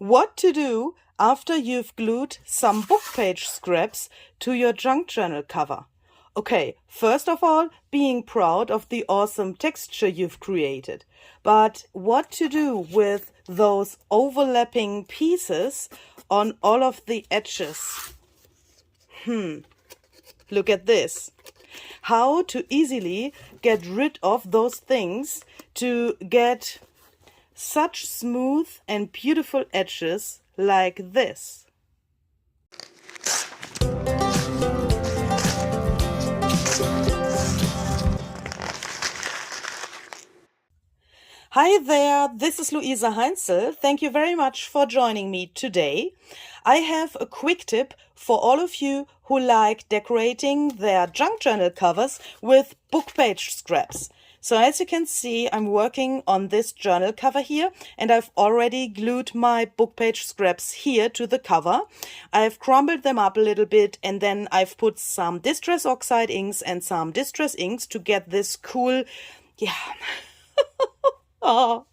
What to do after you've glued some book page scraps to your junk journal cover. Okay, first of all, being proud of the awesome texture you've created. But what to do with those overlapping pieces on all of the edges? Look at this. How to easily get rid of those things to get such smooth and beautiful edges like this. Hi there, this is Luisa Heinzel. Thank you very much for joining me today. I have a quick tip for all of you who like decorating their junk journal covers with book page scraps. So as you can see, I'm working on this journal cover here, and I've already glued my book page scraps here to the cover. I've crumbled them up a little bit, and then I've put some Distress Oxide inks and some Distress inks to get this cool, Oh,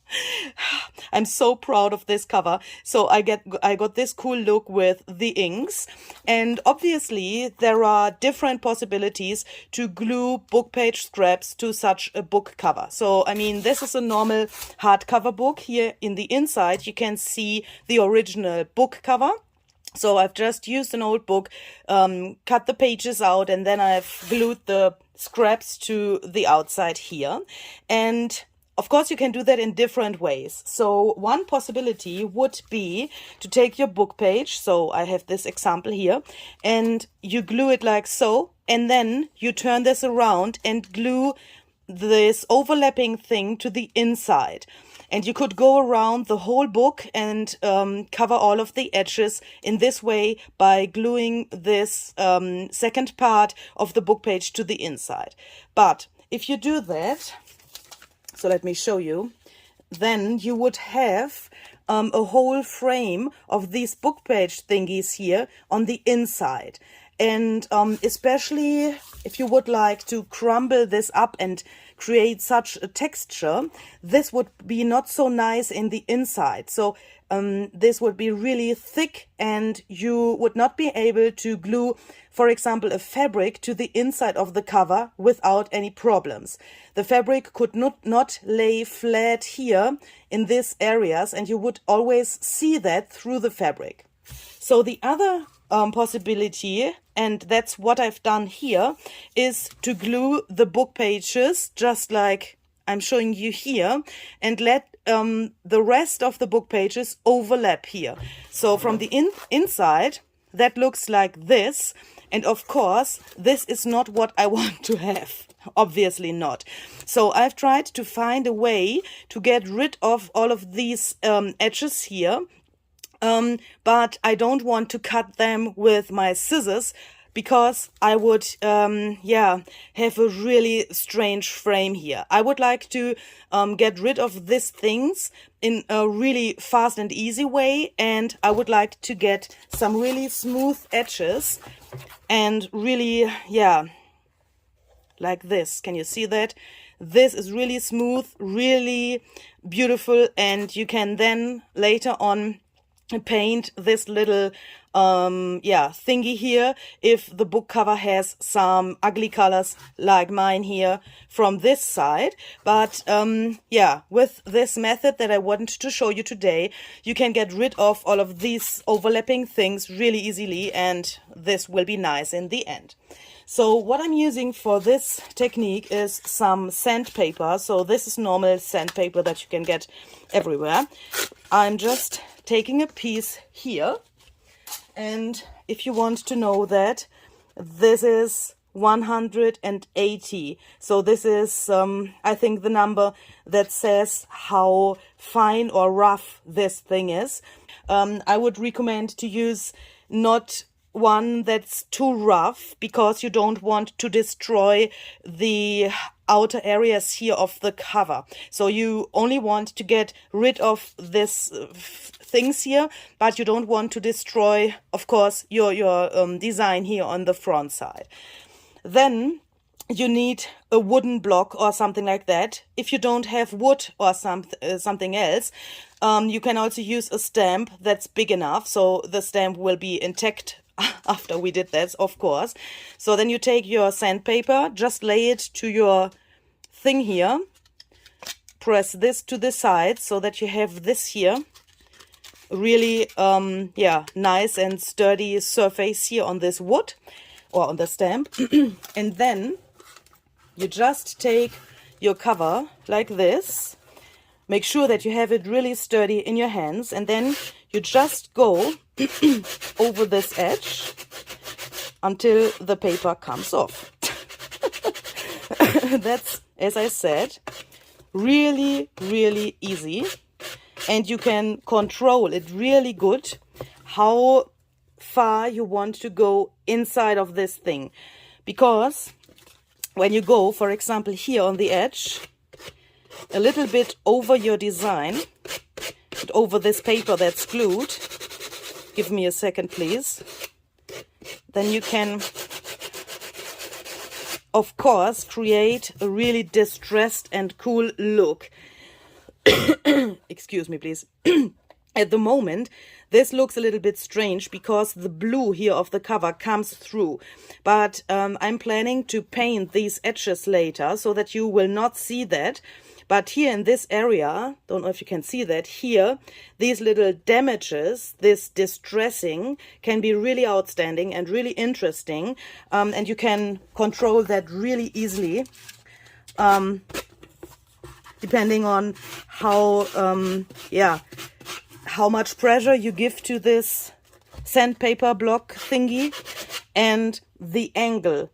I'm so proud of this cover. So I got this cool look with the inks, and obviously there are different possibilities to glue book page scraps to such a book cover. So I mean, this is a normal hardcover book. Here in the inside you can see the original book cover. So I've just used an old book, cut the pages out, and then I've glued the scraps to the outside here. And of course, you can do that in different ways. So one possibility would be to take your book page. So I have this example here, and you glue it like so, and then you turn this around and glue this overlapping thing to the inside. And you could go around the whole book and cover all of the edges in this way by gluing this second part of the book page to the inside. But if you do that, so let me show you, then you would have a whole frame of these book page thingies here on the inside. And especially if you would like to crumble this up and create such a texture, this would be not so nice in the inside. So this would be really thick, and you would not be able to glue, for example, a fabric to the inside of the cover without any problems. The fabric could not lay flat here in these areas, and you would always see that through the fabric. So the other possibility, and that's what I've done here, is to glue the book pages just like I'm showing you here, and let the rest of the book pages overlap here. So from the inside, that looks like this. And of course, this is not what I want to have. Obviously not. So I've tried to find a way to get rid of all of these edges here. But I don't want to cut them with my scissors, because I would, have a really strange frame here. I would like to get rid of these things in a really fast and easy way, and I would like to get some really smooth edges and really, like this. Can you see that? This is really smooth, really beautiful, and you can then later on paint this little thingy here if the book cover has some ugly colors like mine here from this side. But with this method that I wanted to show you today, you can get rid of all of these overlapping things really easily, and this will be nice in the end. So what I'm using for this technique is some sandpaper. So this is normal sandpaper that you can get everywhere. I'm just taking a piece here, and if you want to know that, this is 180. So this is I think the number that says how fine or rough this thing is. I would recommend to use not one that's too rough, because you don't want to destroy the outer areas here of the cover. So you only want to get rid of this things here, but you don't want to destroy, of course, your design here on the front side. Then you need a wooden block or something like that. If you don't have wood or something else, you can also use a stamp that's big enough, so the stamp will be intact after we did that, of course. So then you take your sandpaper, just lay it to your thing here, press this to the side so that you have this here, really yeah, nice and sturdy surface here on this wood or on the stamp. And then you just take your cover like this, make sure that you have it really sturdy in your hands, and then you just go over this edge until the paper comes off. That's, as I said, really, really easy, and you can control it really good how far you want to go inside of this thing, because when you go, for example, here on the edge, a little bit over your design, and over this paper that's glued, give me a second, please, then you can, of course, create a really distressed and cool look. Excuse me, please. At the moment, this looks a little bit strange because the blue here of the cover comes through. But I'm planning to paint these edges later so that you will not see that. But here in this area, don't know if you can see that, here, these little damages, this distressing, can be really outstanding and really interesting. And you can control that really easily, depending on how, yeah, how much pressure you give to this sandpaper block thingy, and the angle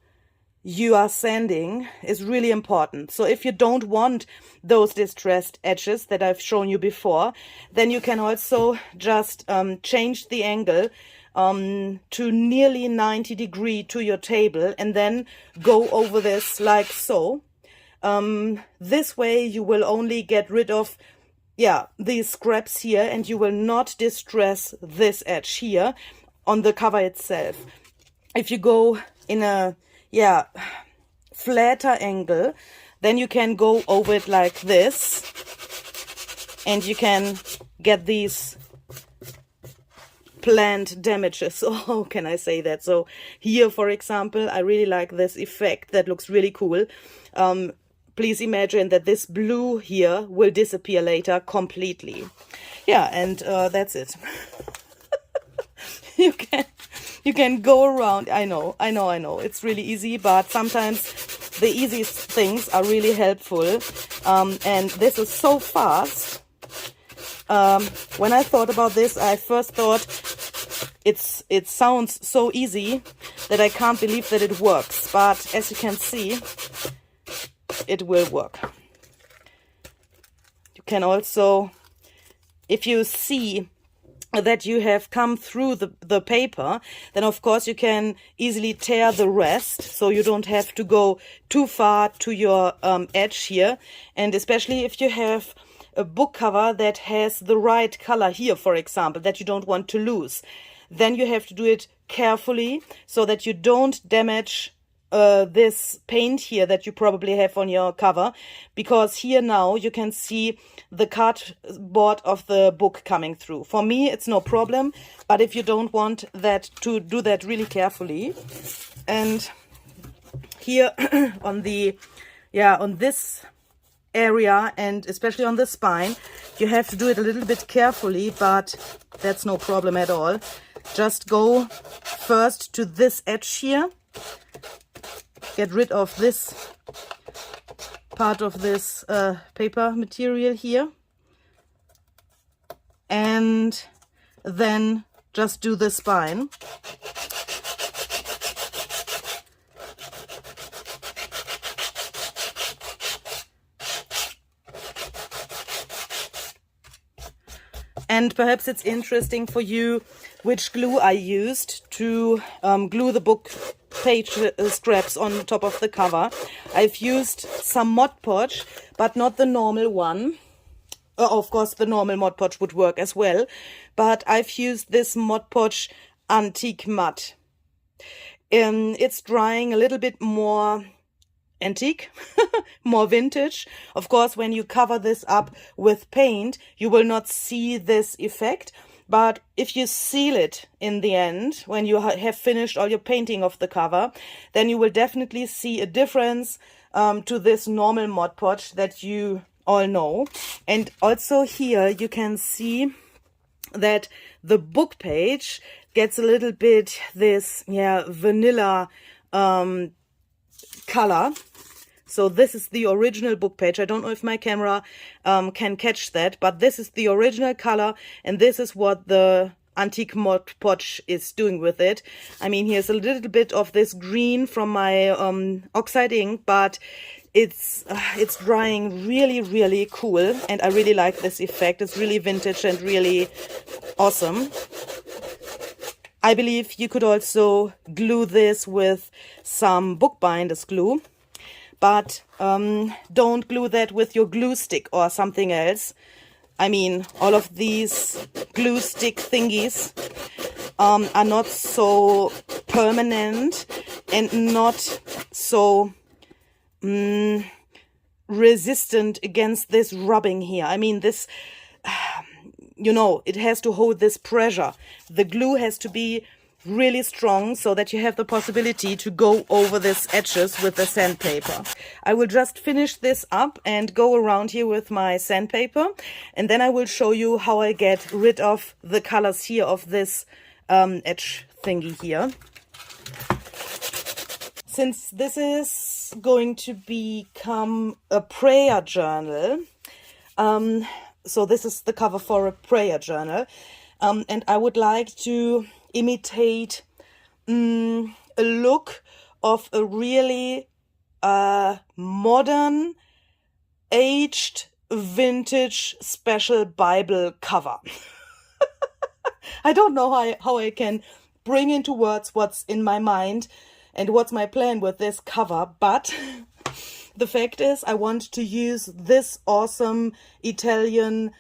you are sanding is really important. So if you don't want those distressed edges that I've shown you before, then you can also just change the angle to nearly 90 degrees to your table, and then go over this like so. This way you will only get rid of, yeah, these scraps here, and you will not distress this edge here on the cover itself. If you go in a, yeah, flatter angle, then you can go over it like this, and you can get these planned damages. Oh, how can I say that? So here, for example, I really like this effect. That looks really cool. Please imagine that this blue here will disappear later completely. Yeah, and that's it. You can go around. I know. It's really easy, but sometimes the easiest things are really helpful. And this is so fast. When I thought about this, I first thought it sounds so easy that I can't believe that it works. But as you can see, it will work. You can also, if you see that you have come through the paper, then of course you can easily tear the rest, so you don't have to go too far to your edge here. And especially if you have a book cover that has the right color here, for example, that you don't want to lose, then you have to do it carefully so that you don't damage this paint here that you probably have on your cover, because here now you can see the cardboard of the book coming through. For me, it's no problem, but if you don't want that, to do that really carefully. And here on the, yeah, on this area, and especially on the spine, you have to do it a little bit carefully, but that's no problem at all. Just go first to this edge here. Get rid of this part of this paper material here, and then just do the spine. And perhaps it's interesting for you which glue I used to glue the book page scraps on top of the cover. I've used some Mod Podge, but not the normal one. Of course, the normal Mod Podge would work as well, but I've used this Mod Podge Antique Matte. It's drying a little bit more antique, more vintage. Of course, when you cover this up with paint, you will not see this effect. But if you seal it in the end, when you have finished all your painting of the cover, then you will definitely see a difference to this normal Mod Podge that you all know. And also here you can see that the book page gets a little bit this, yeah, vanilla color. So this is the original book page. I don't know if my camera can catch that, but this is the original color, and this is what the antique Mod Podge is doing with it. I mean, here's a little bit of this green from my oxide ink, but it's drying really, really cool, and I really like this effect. It's really vintage and really awesome. I believe you could also glue this with some bookbinders glue. But don't glue that with your glue stick or something else. I mean, all of these glue stick thingies are not so permanent and not so resistant against this rubbing here. I mean, this, you know, it has to hold this pressure. The glue has to be really strong so that you have the possibility to go over these edges with the sandpaper. I will just finish this up and go around here with my sandpaper, and then I will show you how I get rid of the colors here of this edge thingy here. Since this is going to become a prayer journal, so this is the cover for a prayer journal, and I would like to imitate a look of a really modern, aged, vintage special Bible cover. I don't know how I can bring into words what's in my mind and what's my plan with this cover, but the fact is I want to use this awesome Italian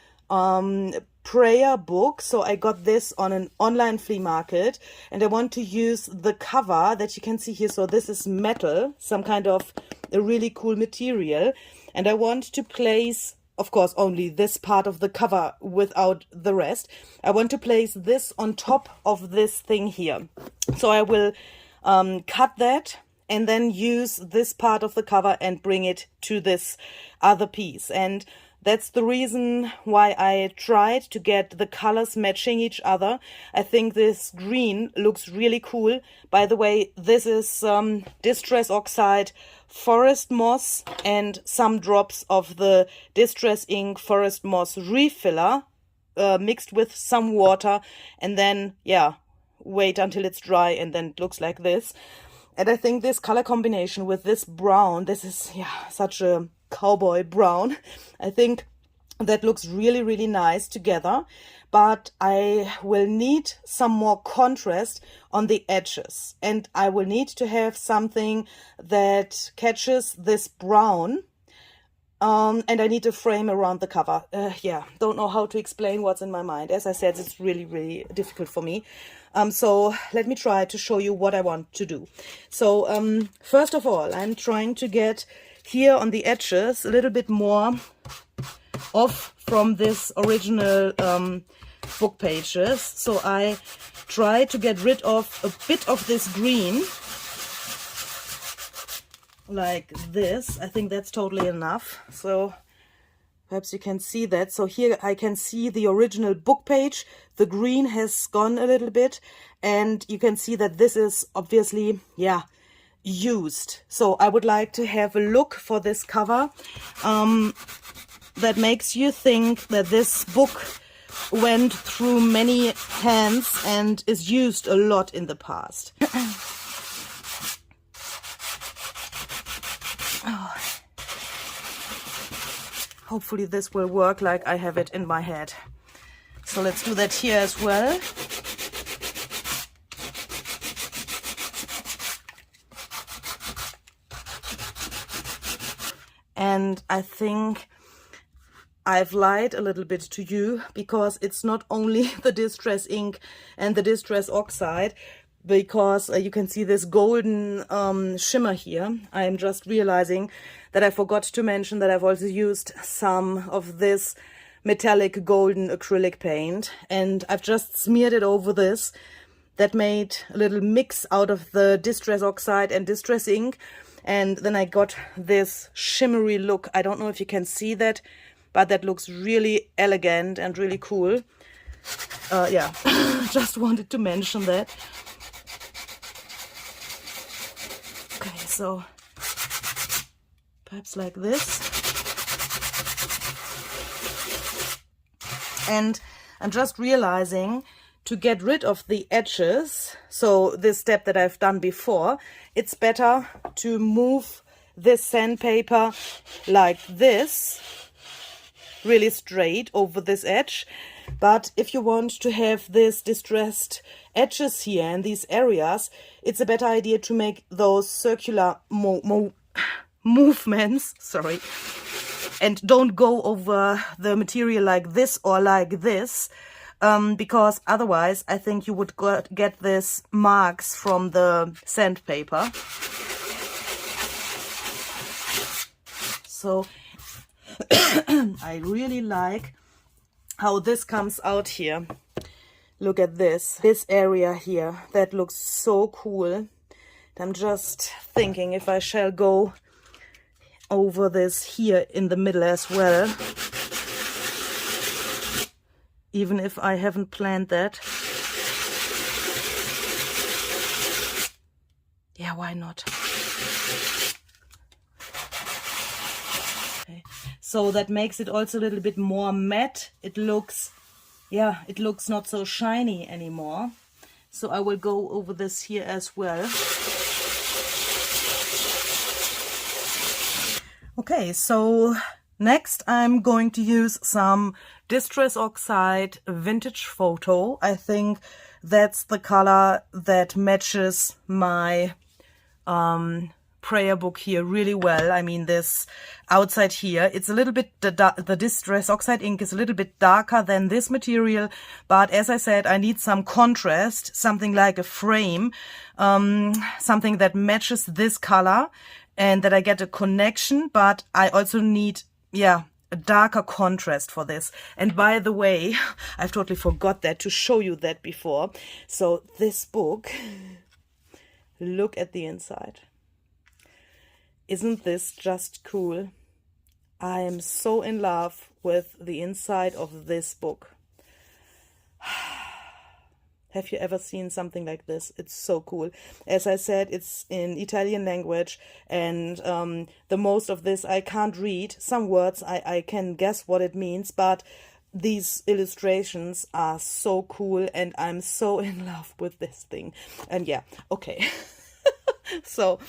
prayer book. So I got this on an online flea market, and I want to use the cover that you can see here. So this is metal, some kind of a really cool material, and I want to place, of course, only this part of the cover without the rest. I want to place this on top of this thing here. So I will cut that and then use this part of the cover and bring it to this other piece. And that's the reason why I tried to get the colors matching each other. I think this green looks really cool. By the way, this is Distress Oxide Forest Moss and some drops of the Distress Ink Forest Moss Refiller mixed with some water, and then, yeah, wait until it's dry, and then it looks like this. And I think this color combination with this brown, this is, yeah, such a cowboy brown. I think that looks really, really nice together, but I will need some more contrast on the edges, and I will need to have something that catches this brown, and I need a frame around the cover. Yeah, don't know how to explain what's in my mind. As I said, it's really, really difficult for me. So let me try to show you what I want to do. So first of all, I'm trying to get here on the edges a little bit more off from this original book pages. So I try to get rid of a bit of this green, like this. I think that's totally enough. So perhaps you can see that. So here I can see the original book page. The green has gone a little bit, and you can see that this is obviously, yeah, used. So I would like to have a look for this cover that makes you think that this book went through many hands and is used a lot in the past. Oh. Hopefully this will work like I have it in my head. So let's do that here as well. And I think I've lied a little bit to you, because it's not only the Distress ink and the Distress Oxide, because you can see this golden shimmer here. I'm just realizing that I forgot to mention that I've also used some of this metallic golden acrylic paint, and I've just smeared it over this. That made a little mix out of the Distress Oxide and Distress ink, and then I got this shimmery look. I don't know if you can see that, but that looks really elegant and really cool. Yeah, just wanted to mention that. Okay, so perhaps like this. And I'm just realizing, to get rid of the edges, so this step that I've done before, it's better to move this sandpaper like this, really straight over this edge. But if you want to have this distressed edges here in these areas, it's a better idea to make those circular movements, sorry, and don't go over the material like this or like this. Because otherwise I think you would get this marks from the sandpaper. So I really like how this comes out here. Look at this area here, that looks so cool. I'm just thinking if I shall go over this here in the middle as well, even if I haven't planned that. Yeah, why not? Okay. So that makes it also a little bit more matte. It looks, yeah, it looks not so shiny anymore. So I will go over this here as well. Okay, so next I'm going to use some Distress Oxide Vintage Photo. I think that's the color that matches my prayer book here really well. I mean, this outside here, it's a little bit, the Distress Oxide ink is a little bit darker than this material, but as I said, I need some contrast, something like a frame, something that matches this color and that I get a connection, but I also need, yeah, a darker contrast for this. And by the way, I've totally forgot that to show you that before. So this book, look at the inside. Isn't this just cool? I am so in love with the inside of this book. Have you ever seen something like this? It's so cool. As I said, it's in Italian language, and the most of this I can't read. Some words I can guess what it means, but these illustrations are so cool, and I'm so in love with this thing. And yeah, okay. So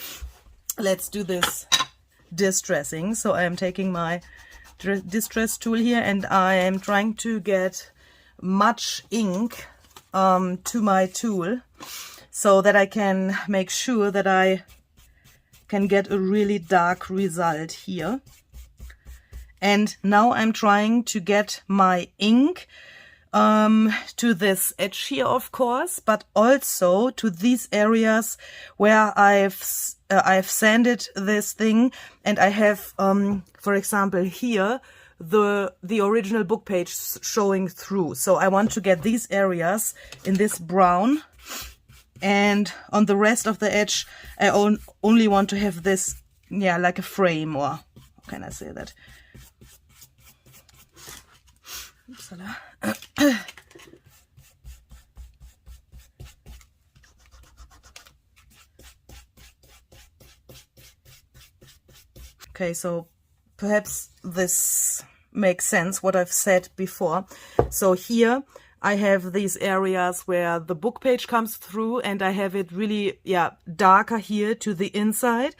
let's do this distressing. So I am taking my distress tool here, and I am trying to get much ink to my tool so that I can make sure that I can get a really dark result here. And now I'm trying to get my ink to this edge here, of course, but also to these areas where I've sanded this thing, and I have, for example, here the original book page showing through. So I want to get these areas in this brown, and on the rest of the edge I only want to have this, yeah, like a frame, or how can I say that? Okay, so perhaps this makes sense what I've said before. So here I have these areas where the book page comes through, and I have it really, yeah, darker here to the inside.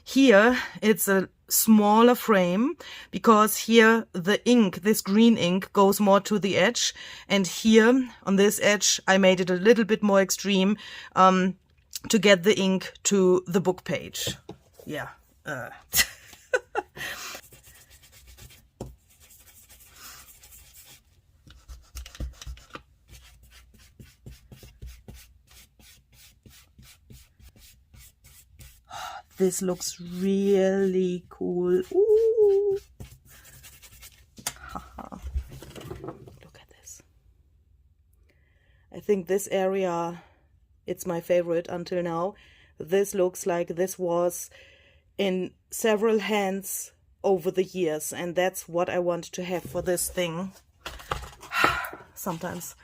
Here it's a smaller frame, because here the ink, this green ink, goes more to the edge, and here on this edge I made it a little bit more extreme to get the ink to the book page. Yeah. this looks really cool. Ooh. Look at this. I think this area, it's my favorite until now. This looks like this was in several hands over the years, and that's what I want to have for this thing. Sometimes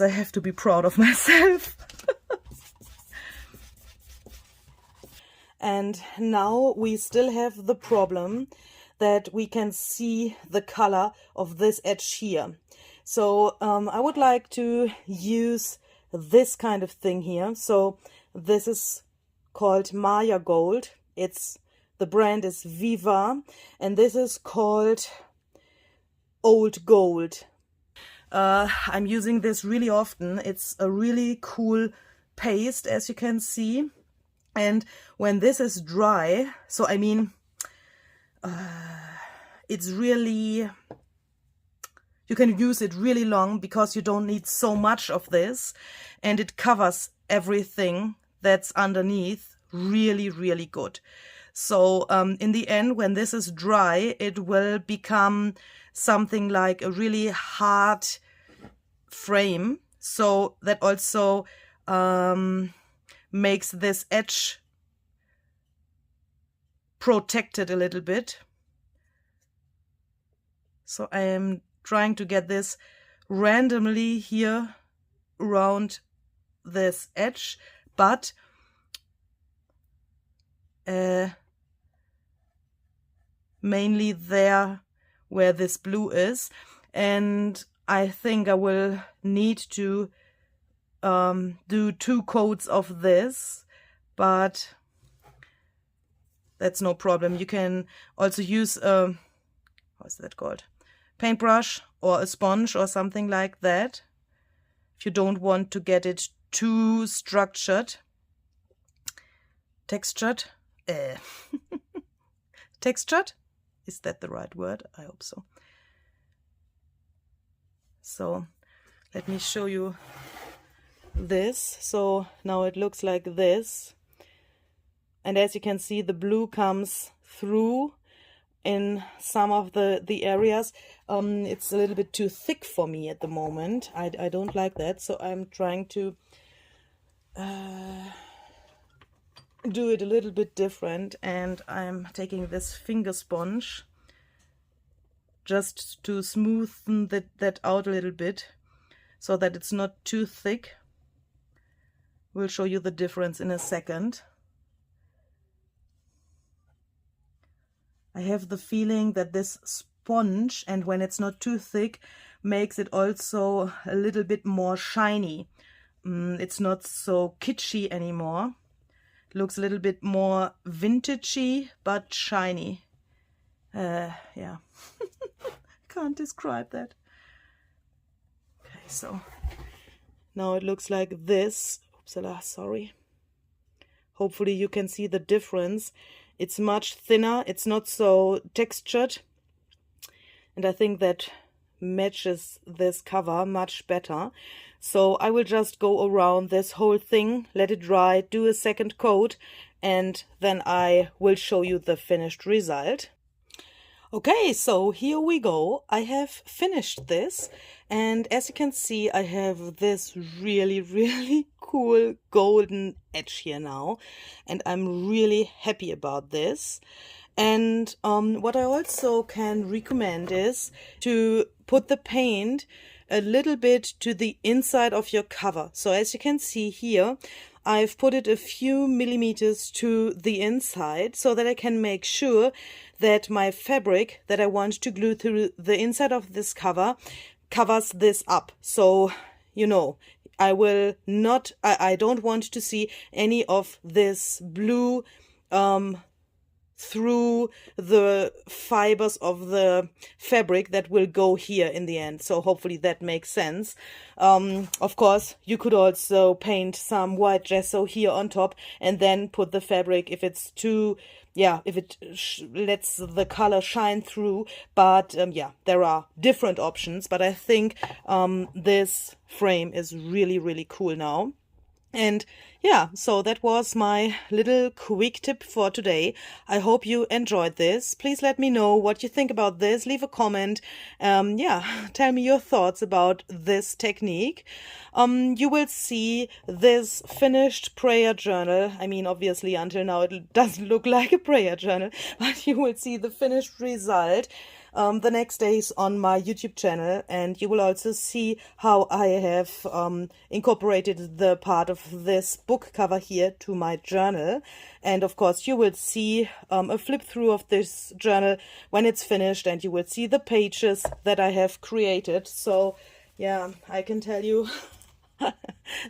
I have to be proud of myself. And now we still have the problem that we can see the color of this edge here. So I would like to use this kind of thing here. So this is called Maya Gold. The brand is Viva, and this is called Old Gold. I'm using this really often. It's a really cool paste, as you can see. And when this is dry, so I mean, it's really, you can use it really long because you don't need so much of this, and it covers everything that's underneath really, really good. So in the end, when this is dry, it will become something like a really hard frame. So that also makes this edge protected a little bit. So I am trying to get this randomly here around this edge, but mainly there where this blue is, and I think I will need to do 2 coats of this, but that's no problem. You can also use what's that called? Paintbrush or a sponge or something like that if you don't want to get it too textured. Textured? Is that the right word? I hope so. So let me show you this. So now it looks like this. And as you can see, the blue comes through in some of the areas. It's a little bit too thick for me at the moment. I don't like that. So I'm trying to do it a little bit different, and I'm taking this finger sponge just to smoothen that out a little bit so that it's not too thick. We'll show you the difference in a second. I have the feeling that this sponge, and when it's not too thick, makes it also a little bit more shiny. It's not so kitschy anymore. Looks a little bit more vintagey, but shiny. Yeah, can't describe that. Okay, so now it looks like this. Oopsala, sorry. Hopefully you can see the difference. It's much thinner. It's not so textured. And I think that matches this cover much better. So I will just go around this whole thing, let it dry, do a second coat, and then I will show you the finished result. Okay, so here we go. I have finished this, and as you can see, I have this really, really cool golden edge here now, and I'm really happy about this. And what I also can recommend is to put the paint a little bit to the inside of your cover. So as you can see here, I've put it a few millimeters to the inside so that I can make sure that my fabric that I want to glue through the inside of this cover covers this up. So, you know, I don't want to see any of this blue through the fibers of the fabric that will go here in the end. So hopefully that makes sense. Of course, you could also paint some white gesso here on top and then put the fabric if it's too, yeah, if it lets the color shine through. But yeah, there are different options. But I think this frame is really, really cool now. And yeah, so that was my little quick tip for today. I hope you enjoyed this. Please let me know what you think about this. Leave a comment. Yeah, tell me your thoughts about this technique. You will see this finished prayer journal. I mean, obviously, until now it doesn't look like a prayer journal, but you will see the finished result the next days on my YouTube channel, and you will also see how I have incorporated the part of this book cover here to my journal. And of course, you will see a flip through of this journal when it's finished, and you will see the pages that I have created. So yeah, I can tell you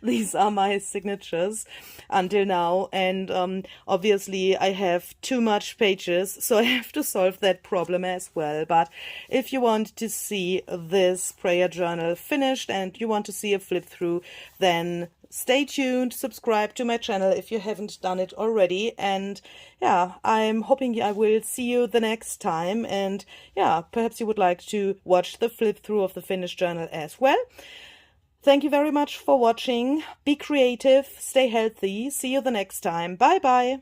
these are my signatures until now, and obviously I have too much pages, so I have to solve that problem as well. But if you want to see this prayer journal finished and you want to see a flip through, then stay tuned, subscribe to my channel if you haven't done it already, and yeah, I'm hoping I will see you the next time. And yeah, perhaps you would like to watch the flip through of the finished journal as well. Thank you very much for watching. Be creative, stay healthy. See you the next time. Bye bye.